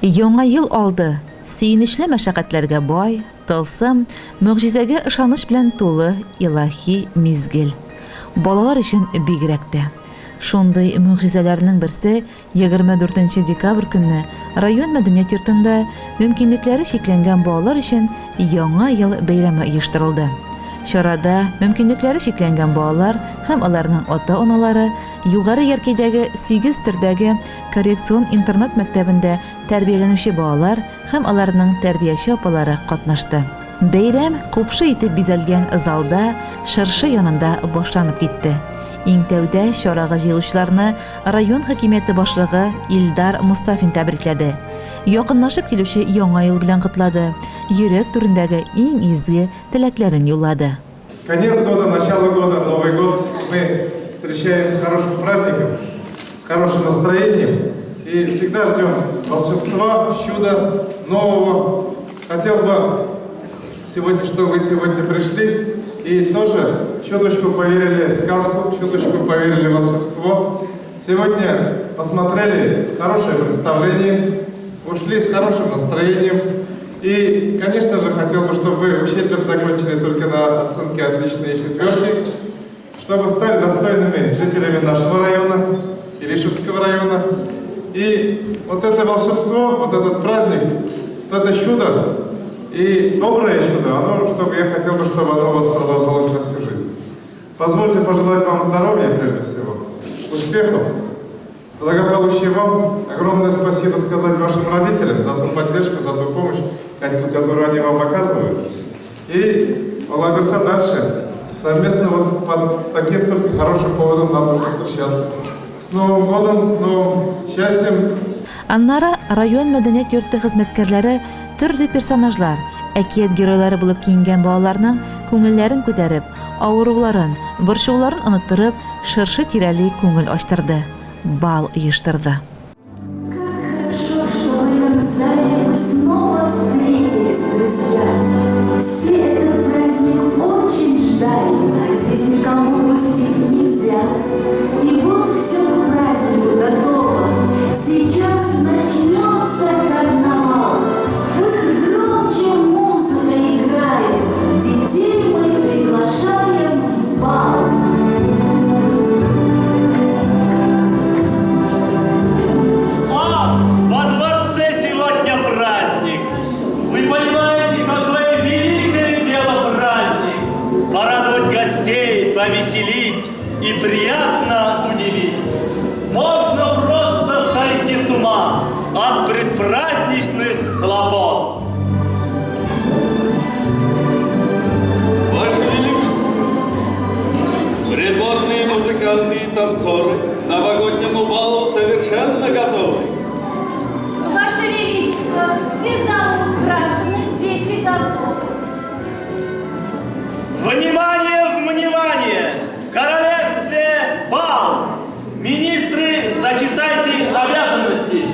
Яңа ел алды. Сөйнешле мәшәкатьләргә бай, тылсым, мөгъҗизәгә ышаныч белән тулы илаһи мизгел. Балалар өчен бигрәк тә. Шундый мөгъҗизәләрнең берсе 24 декабрь көнне район мәдәният йортында мөмкинлекләре чикләнгән балалар өчен яңа ел бәйрәме оештырылды. Чарада мөмкинлекләре чикләнгән балалар һәм аларның ата-аналары югары яркәйдәге 8 төрдәге коррекцион интернат мәктәбендә тәрбияләнүче балалар һәм аларның тәрбияче апалары катнашты. Бәйрәм купшы итеп бизәлгән залда шыршы янында башланып китте. Иң тәүдә чарага җыелучыларны район хакимияте башлыгы Илдар Мустафин тәбрикләде. Якынлашып килүче яңа ел белән котлады. Йөрәк түрендәге иң изге теләкләрен юллады. Конец года, начало года, Новый год мы встречаем с хорошим праздником, с хорошим настроением и всегда ждем волшебства, чуда, нового. Хотел бы сегодня, что вы сегодня пришли и тоже чуточку поверили в сказку, чуточку поверили в волшебство. Сегодня посмотрели хорошее представление, ушли с хорошим настроением. И, конечно же, хотел бы, чтобы вы четверть закончили только на оценке отличные четверки, чтобы стали достойными жителями нашего района, Иришевского района. И вот это волшебство, вот этот праздник, вот это чудо и доброе чудо, чтобы я хотел бы, чтобы оно у вас продолжалось на всю жизнь. Позвольте пожелать вам здоровья прежде всего, успехов, благополучия вам. Огромное спасибо сказать вашим родителям за ту поддержку, за ту помощь, которую они вам оказывают. И улыбаться дальше. Совместно вот под таким только хорошим поводом нам нужно встречаться. С Новым годом, с новым счастьем. Аннары район мәдәният йорты хезмәткәрләре төрле персонажлар, әкият геройлары булып киенгән балаларның күңелләрен күтәреп, авыруларын, борчуларын оныттырып, шыршы тирәли күңел ачтырды, бал оештырды. Повеселить и приятно удивить. Можно просто сойти с ума от предпраздничных хлопот. Ваше Величество, придворные музыканты и танцоры к новогоднему балу совершенно готовы. Ваше Величество, все залы украшены, дети готовы. Внимание, внимание! В королевстве бал! Министры, зачитайте обязанности!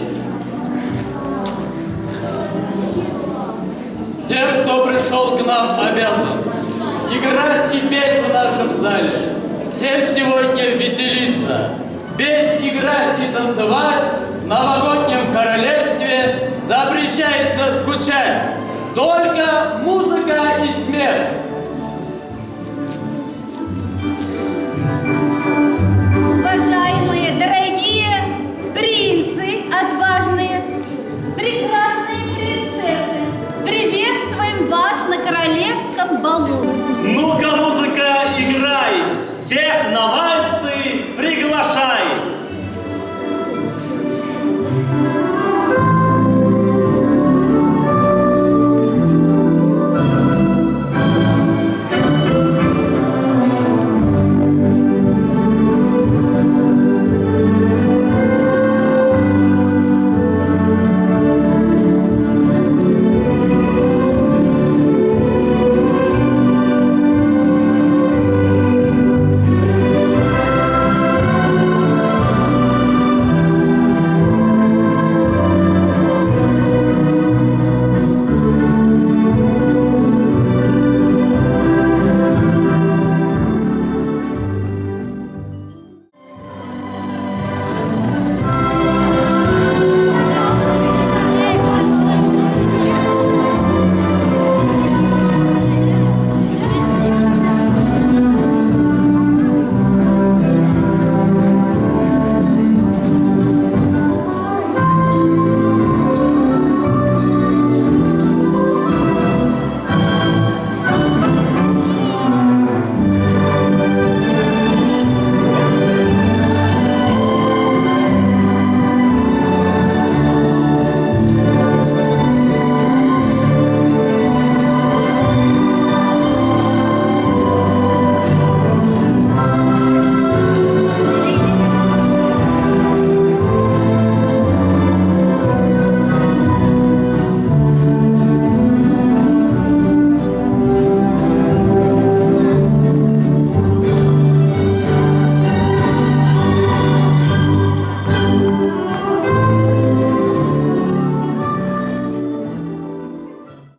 Всем, кто пришел к нам, обязан играть и петь в нашем зале. Всем сегодня веселиться, петь, играть и танцевать в новогоднем королевстве запрещается скучать. Только музыка и смех. Уважаемые, дорогие принцы, отважные, прекрасные принцессы, приветствуем вас на королевском балу. Ну-ка, музыка, играй! Всех на вальс ты приглашай!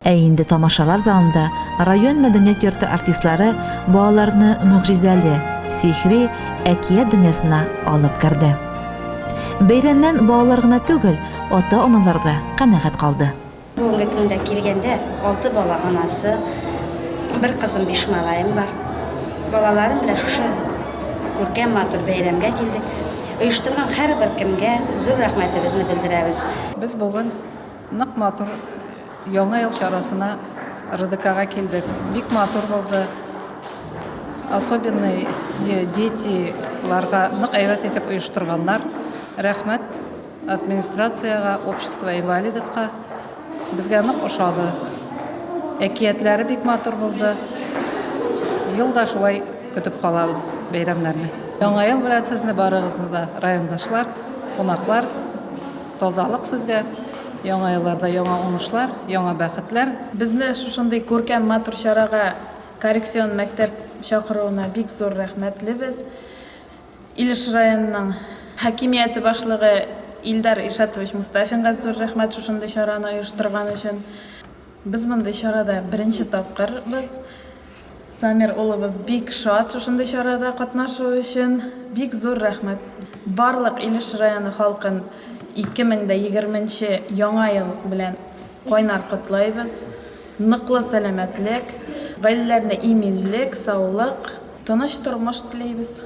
Ә инде тамашалар залында район мәдәният йорты артистлары балаларны мөгъҗизәле, сихри әкият дөньясына алып керде. Бәйрәмнән балалар гына түгел, ата-аналар да канәгать калды. Бүгенге көндә килгәндә 6 бала анасы, бер кызым 5 малаем бар. Балаларым белән шушы күркәм матур бәйрәмгә килдек. Оештырган һәрбер кемгә зур рәхмәтебезне белдерәбез. Без бүген нык матур яңа ел чарасына РДКга килдек. Бик матур булды. Особенно детиларга нык әйбәт итеп оештырганнар. Рәхмәт администрацияга, общество инвалидовка. Безгә нык ошады. Әкиятләре бик матур булды. Елда шулай көтеп калабыз бәйрәмнәрне. Яңа ел белән сезне барыгызны да райондашлар, кунаклар, тазалык сезгә. Яңа елларда яңа уңышлар, яңа бәхетләр. Безне шушындый күркәм матур чарага коррекцион мәктәп чакыруына бик зур рәхмәтлебез. Илеш районының хакимияте башлыгы Илдар Ишатович Мустафинга зур рәхмәт шушындый чараны оештырган өчен. Без мондай чарада беренче тапкырбыз. Самир улыбыз бик шат шушындый чарада катнашу өчен. Бик зур рәхмәт. Барлык Илеш районы халкын 2020 яңа ел белән кайнар котлайбыз. Ныклы сәламәтлек, гаиләләрне иминлек, саулык, тыныч тормыш теләйбез.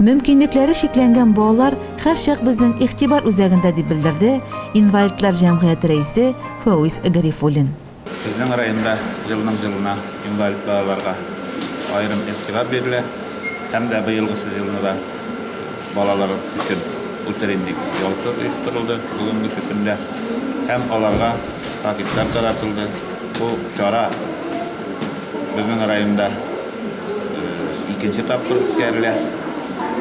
Мөмкинлекләре шикләнгән балалар һәрчак безнең игътибар үзәгендә дип белдерде Инвалидлар җәмгыяте рәисе Фәүз Гарифуллин. Безнең районда елның-елына инвалид балаларга аерым игътибар бирелә. Һәм дә быелгы елда балалар өчен үтерендик ялты оештырылды бүгенге көндә. Һәм аларга пакетлар таратылды. Бу чара безнең районда икенче тапкыр үткәрелә.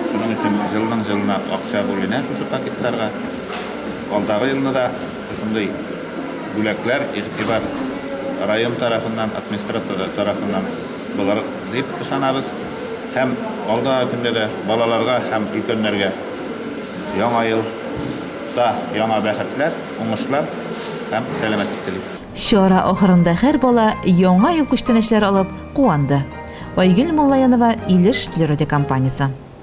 Шуның өчен елның-елына акча бүленә шушы пакетларга. Алдагы елда да шундый бүләкләр игътибар район тарафыннан, администрация тарафыннан булар дип ышанабыз. Һәм алдагы көндә дә балаларга һәм өлкәннәргә яңа елда яңа бәхетләр, уңышлар һәм сәламәтлек телим. Чара ахырында һәр бала яңа ел күчтәнәчләре алып куанды. Айгөл Муллаянова, Илеш телерадиокомпаниясе.